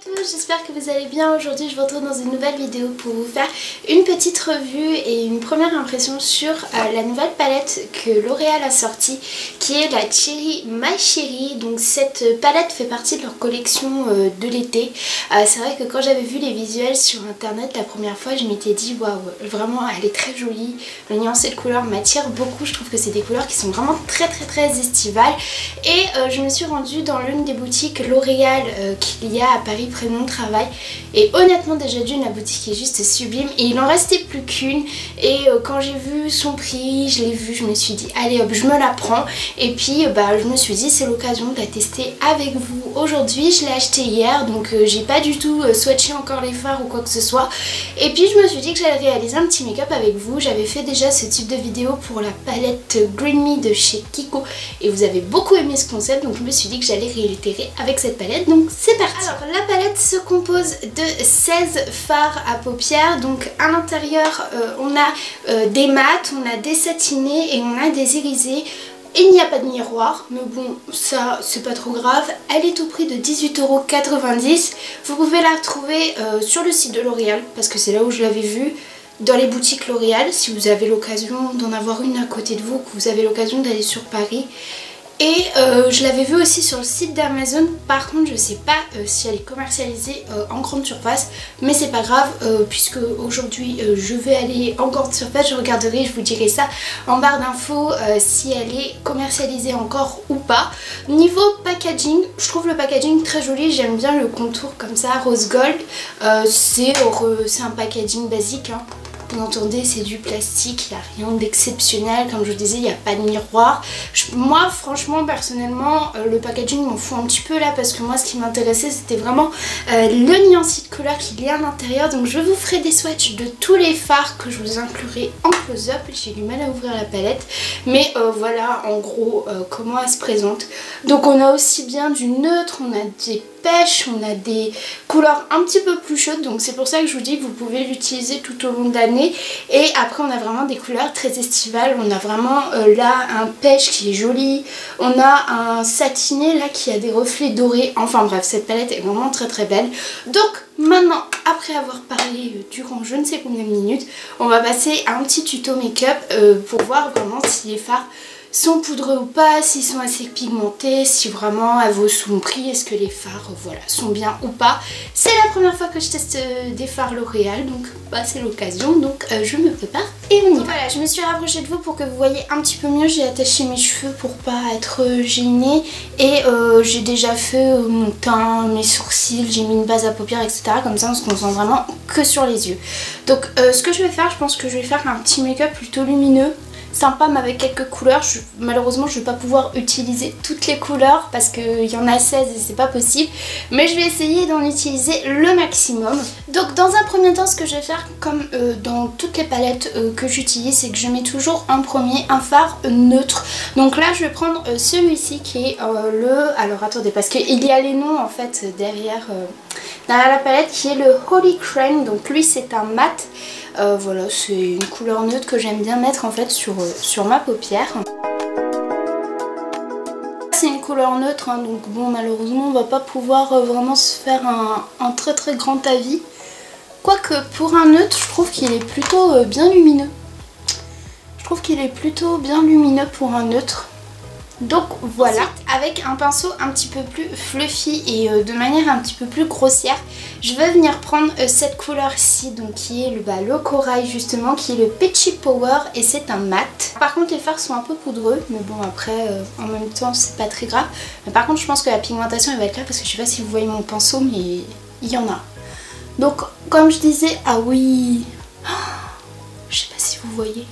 tous, j'espère que vous allez bien. Aujourd'hui je vous retrouve dans une nouvelle vidéo pour vous faire une petite revue et une première impression sur la nouvelle palette que L'Oréal a sortie, qui est la Cherry My Cherry. Donc cette palette fait partie de leur collection de l'été. C'est vrai que quand j'avais vu les visuels sur internet la première fois, je m'étais dit waouh, vraiment elle est très jolie, le nuancé de couleurs m'attire beaucoup. Je trouve que c'est des couleurs qui sont vraiment très estivales. Et je me suis rendue dans l'une des boutiques L'Oréal qu'il y a à Paris près de mon travail, et honnêtement déjà d'une, la boutique est juste sublime et il en restait plus qu'une. Et quand j'ai vu son prix, je l'ai vu, je me suis dit allez hop, je me la prends. Et puis je me suis dit c'est l'occasion de la tester avec vous aujourd'hui. Je l'ai acheté hier, donc j'ai pas du tout swatché encore les fards ou quoi que ce soit. Et puis je me suis dit que j'allais réaliser un petit make-up avec vous. J'avais fait déjà ce type de vidéo pour la palette Green Me de chez Kiko et vous avez beaucoup aimé ce concept, donc je me suis dit que j'allais réitérer avec cette palette, donc c'est parti. Alors la palette se compose de 16 fards à paupières, donc à l'intérieur on a des mats, on a des satinés et on a des irisés. Il n'y a pas de miroir, mais bon, ça c'est pas trop grave. Elle est au prix de 18,90 €. Vous pouvez la retrouver sur le site de L'Oréal, parce que c'est là où je l'avais vue, dans les boutiques L'Oréal, si vous avez l'occasion d'en avoir une à côté de vous, que vous avez l'occasion d'aller sur Paris. Et je l'avais vue aussi sur le site d'Amazon. Par contre je sais pas si elle est commercialisée en grande surface, mais c'est pas grave puisque aujourd'hui je vais aller en grande surface. Je regarderai, je vous dirai ça en barre d'infos si elle est commercialisée encore ou pas. Niveau packaging, je trouve le packaging très joli, j'aime bien le contour comme ça, rose gold. C'est un packaging basique hein. Vous entendez, c'est du plastique, il n'y a rien d'exceptionnel, comme je vous disais, il n'y a pas de miroir. Moi franchement personnellement le packaging m'en fout un petit peu là, parce que moi ce qui m'intéressait c'était vraiment le nuancier de couleur qu'il y a à l'intérieur. Donc je vous ferai des swatchs de tous les fards que je vous inclurai en close-up. J'ai du mal à ouvrir la palette, mais voilà en gros comment elle se présente. Donc on a aussi bien du neutre, on a des pêche, on a des couleurs un petit peu plus chaudes, donc c'est pour ça que je vous dis que vous pouvez l'utiliser tout au long de l'année. Et après on a vraiment des couleurs très estivales, on a vraiment là un pêche qui est joli, on a un satiné là qui a des reflets dorés, enfin bref cette palette est vraiment très belle. Donc maintenant, après avoir parlé durant je ne sais combien de minutes, on va passer à un petit tuto make-up pour voir vraiment si les fards sont poudreux ou pas, s'ils sont assez pigmentés, si vraiment elle vaut son prix, est-ce que les fards voilà, sont bien ou pas. C'est la première fois que je teste des fards L'Oréal, donc c'est l'occasion, donc je me prépare et on y va. Voilà, je me suis rapprochée de vous pour que vous voyez un petit peu mieux. J'ai attaché mes cheveux pour pas être gênée et j'ai déjà fait mon teint, mes sourcils, j'ai mis une base à paupières etc. Comme ça on se concentre vraiment que sur les yeux. Donc ce que je vais faire, je pense que je vais faire un petit make-up plutôt lumineux, sympa mais avec quelques couleurs. Malheureusement je ne vais pas pouvoir utiliser toutes les couleurs parce qu'il y en a 16 et c'est pas possible, mais je vais essayer d'en utiliser le maximum. Donc dans un premier temps ce que je vais faire, comme dans toutes les palettes que j'utilise, c'est que je mets toujours en premier un fard neutre. Donc là je vais prendre celui-ci qui est alors attendez, parce qu'il y a les noms en fait derrière la palette, qui est le Holy Crane. Donc lui c'est un mat. Voilà, c'est une couleur neutre que j'aime bien mettre en fait sur ma paupière. C'est une couleur neutre hein, donc bon malheureusement on va pas pouvoir vraiment se faire un très grand avis. Quoique pour un neutre je trouve qu'il est plutôt bien lumineux. Je trouve qu'il est plutôt bien lumineux pour un neutre. Donc voilà, avec un pinceau un petit peu plus fluffy et de manière un petit peu plus grossière, je vais venir prendre cette couleur-ci, donc qui est le corail justement, qui est le Peachy Power et c'est un mat. Par contre les fards sont un peu poudreux, mais bon après en même temps c'est pas très grave. Mais par contre je pense que la pigmentation elle va être là, parce que je sais pas si vous voyez mon pinceau mais il y en a. Donc comme je disais, ah oui, je sais pas si vous voyez.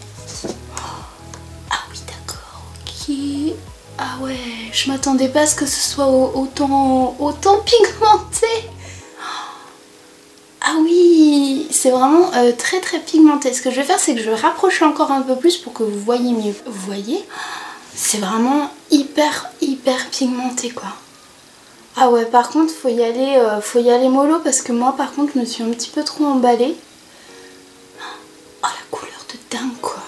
Ah oui d'accord, ok. Ah ouais, je m'attendais pas à ce que ce soit autant pigmenté. Ah oui, c'est vraiment très pigmenté. Ce que je vais faire, c'est que je vais rapprocher encore un peu plus pour que vous voyez mieux. Vous voyez, c'est vraiment hyper pigmenté quoi. Ah ouais, par contre faut y aller mollo, parce que moi par contre je me suis un petit peu trop emballée. Oh la couleur de dingue quoi.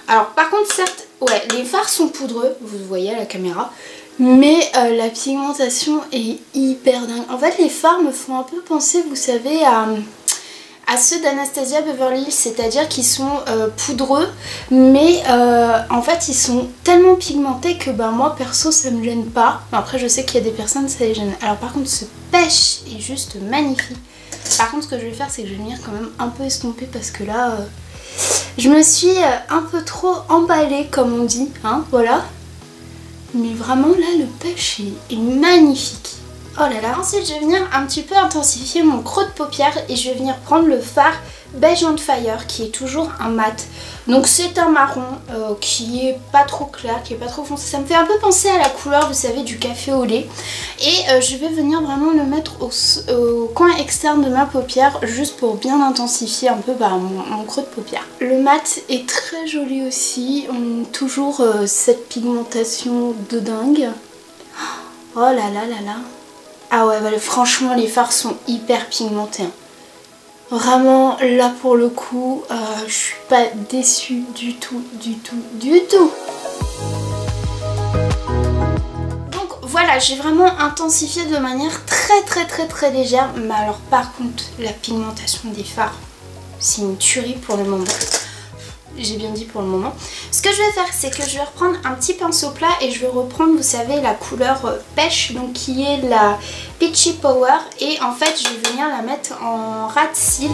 Alors par contre certes, ouais, les fards sont poudreux, vous voyez à la caméra, Mais la pigmentation est hyper dingue. En fait les fards me font un peu penser, vous savez, à ceux d'Anastasia Beverly Hills, c'est-à-dire qu'ils sont poudreux, mais en fait ils sont tellement pigmentés que moi perso ça me gêne pas. Après je sais qu'il y a des personnes ça les gêne. Alors par contre ce pêche est juste magnifique. Par contre ce que je vais faire c'est que je vais venir quand même un peu estomper parce que là je me suis un peu trop emballée comme on dit, hein, voilà. Mais vraiment là le pêche est magnifique. Oh là là. Ensuite je vais venir un petit peu intensifier mon creux de paupière et je vais venir prendre le fard Beige on Fire qui est toujours un mat. Donc c'est un marron qui est pas trop clair, qui est pas trop foncé. Ça me fait un peu penser à la couleur, vous savez, du café au lait. Et je vais venir vraiment le mettre au coin externe de ma paupière juste pour bien intensifier un peu mon creux de paupière. Le mat est très joli aussi. On a toujours cette pigmentation de dingue. Oh là là là là. Ah ouais, franchement les fards sont hyper pigmentés. Vraiment là pour le coup, je suis pas déçue du tout, du tout, du tout. Donc voilà, j'ai vraiment intensifié de manière très légère. Mais alors par contre, la pigmentation des fards, c'est une tuerie pour le moment. J'ai bien dit pour le moment. Ce que je vais faire, c'est que je vais reprendre un petit pinceau plat et je vais reprendre, vous savez, la couleur pêche, donc qui est la Peachy Power. Et en fait, je vais venir la mettre en ras de cils.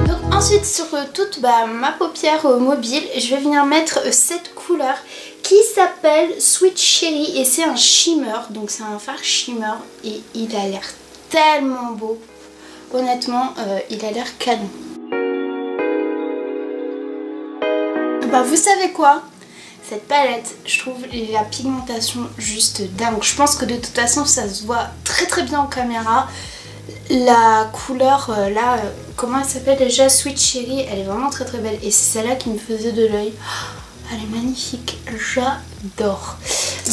Donc ensuite, sur toute ma paupière mobile, je vais venir mettre cette couleur qui s'appelle Sweet Cherry et c'est un shimmer. Donc c'est un fard shimmer et il a l'air tellement beau. Honnêtement, il a l'air canon. Vous savez quoi? Cette palette, je trouve la pigmentation juste dingue. Je pense que de toute façon ça se voit très bien en caméra. La couleur là, comment elle s'appelle déjà? Sweet Cherry, elle est vraiment très belle. Et c'est celle-là qui me faisait de l'œil. Elle est magnifique, j'adore.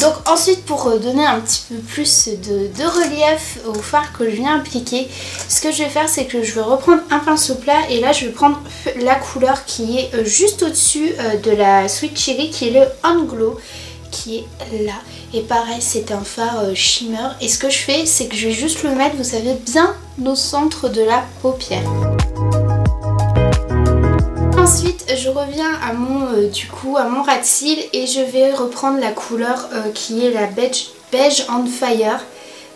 Donc ensuite pour donner un petit peu plus de relief au fard que je viens appliquer, ce que je vais faire c'est que je vais reprendre un pinceau plat et là je vais prendre la couleur qui est juste au-dessus de la Sweet Cherry qui est le On Glow qui est là. Et pareil c'est un fard shimmer et ce que je fais c'est que je vais juste le mettre, vous savez, bien au centre de la paupière. Ensuite je reviens à mon ras de cils et je vais reprendre la couleur qui est la Beige on Fire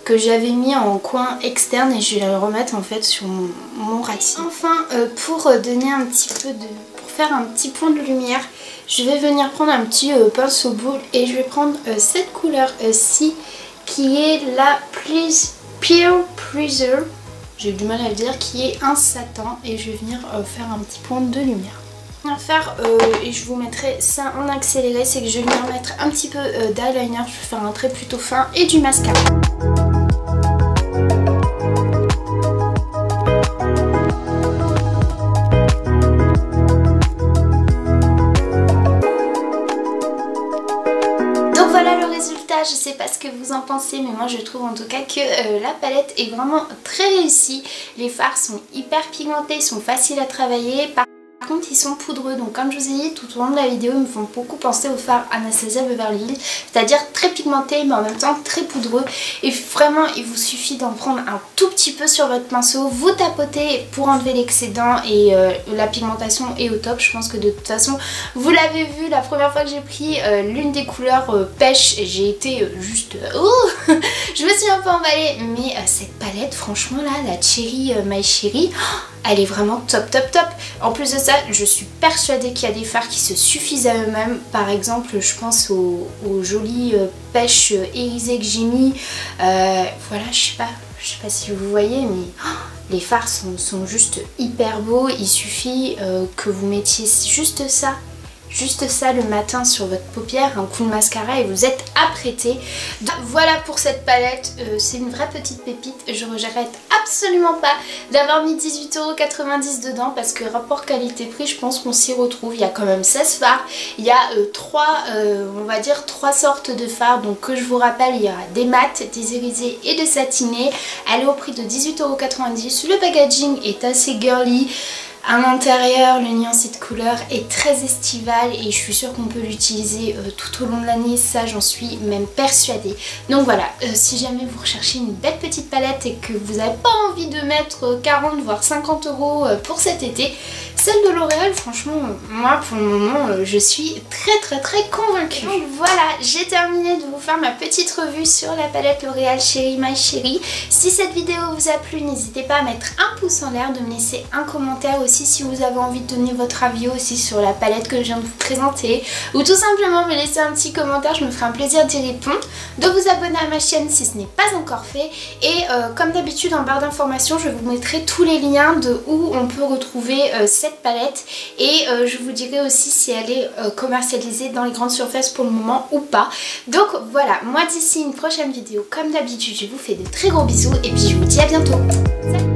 que j'avais mis en coin externe et je vais la remettre en fait sur mon ras de cils. Enfin pour donner un petit peu pour faire un petit point de lumière, je vais venir prendre un petit pinceau boule et je vais prendre cette couleur-ci qui est la Pure Pleasure. J'ai eu du mal à le dire, qui est un satin et je vais venir faire un petit point de lumière. Et je vous mettrai ça en accéléré, c'est que je vais venir mettre un petit peu d'eyeliner, je vais faire un trait plutôt fin et du mascara. Voilà le résultat, je sais pas ce que vous en pensez mais moi je trouve en tout cas que la palette est vraiment très réussie. Les fards sont hyper pigmentés, ils sont faciles à travailler. Par contre ils sont poudreux, donc comme je vous ai dit tout au long de la vidéo, ils me font beaucoup penser aux fards Anastasia Beverly Hills, c'est-à-dire très pigmentés mais en même temps très poudreux. Et vraiment il vous suffit d'en prendre un tout petit peu sur votre pinceau, vous tapotez pour enlever l'excédent et la pigmentation est au top. Je pense que de toute façon vous l'avez vu, la première fois que j'ai pris l'une des couleurs pêche, j'ai été juste je me suis un peu emballée, mais cette palette franchement là, la Cherry My Cherry, elle est vraiment top. En plus de ça, je suis persuadée qu'il y a des fards qui se suffisent à eux-mêmes. Par exemple, je pense aux jolies pêches irisées que j'ai mis. Voilà, je sais pas si vous voyez, mais les fards sont juste hyper beaux. Il suffit que vous mettiez juste ça le matin sur votre paupière, un coup de mascara et vous êtes apprêté. Donc, voilà pour cette palette, c'est une vraie petite pépite. Je regrette absolument pas d'avoir mis 18,90 € dedans parce que rapport qualité-prix, je pense qu'on s'y retrouve. Il y a quand même 16 fards, il y a on va dire 3 sortes de fards. Donc que je vous rappelle, il y aura des mats, des irisés et des satinés. Elle est au prix de 18,90 €. Le packaging est assez girly. À l'intérieur, le nuancé de couleur est très estival et je suis sûre qu'on peut l'utiliser tout au long de l'année, ça j'en suis même persuadée. Donc voilà, si jamais vous recherchez une belle petite palette et que vous n'avez pas envie de mettre 40 voire 50 € pour cet été, celle de L'Oréal, franchement, moi pour le moment, je suis très convaincue. Donc voilà, j'ai terminé de vous faire ma petite revue sur la palette L'Oréal Cherry My Cherry. Si cette vidéo vous a plu, n'hésitez pas à mettre un pouce en l'air, de me laisser un commentaire aussi si vous avez envie de donner votre avis aussi sur la palette que je viens de vous présenter, ou tout simplement me laisser un petit commentaire, je me ferai un plaisir d'y répondre, de vous abonner à ma chaîne si ce n'est pas encore fait, et comme d'habitude en barre d'informations je vous mettrai tous les liens de où on peut retrouver cette palette, et je vous dirai aussi si elle est commercialisée dans les grandes surfaces pour le moment ou pas. Donc voilà, moi d'ici une prochaine vidéo comme d'habitude je vous fais de très gros bisous et puis je vous dis à bientôt. Salut!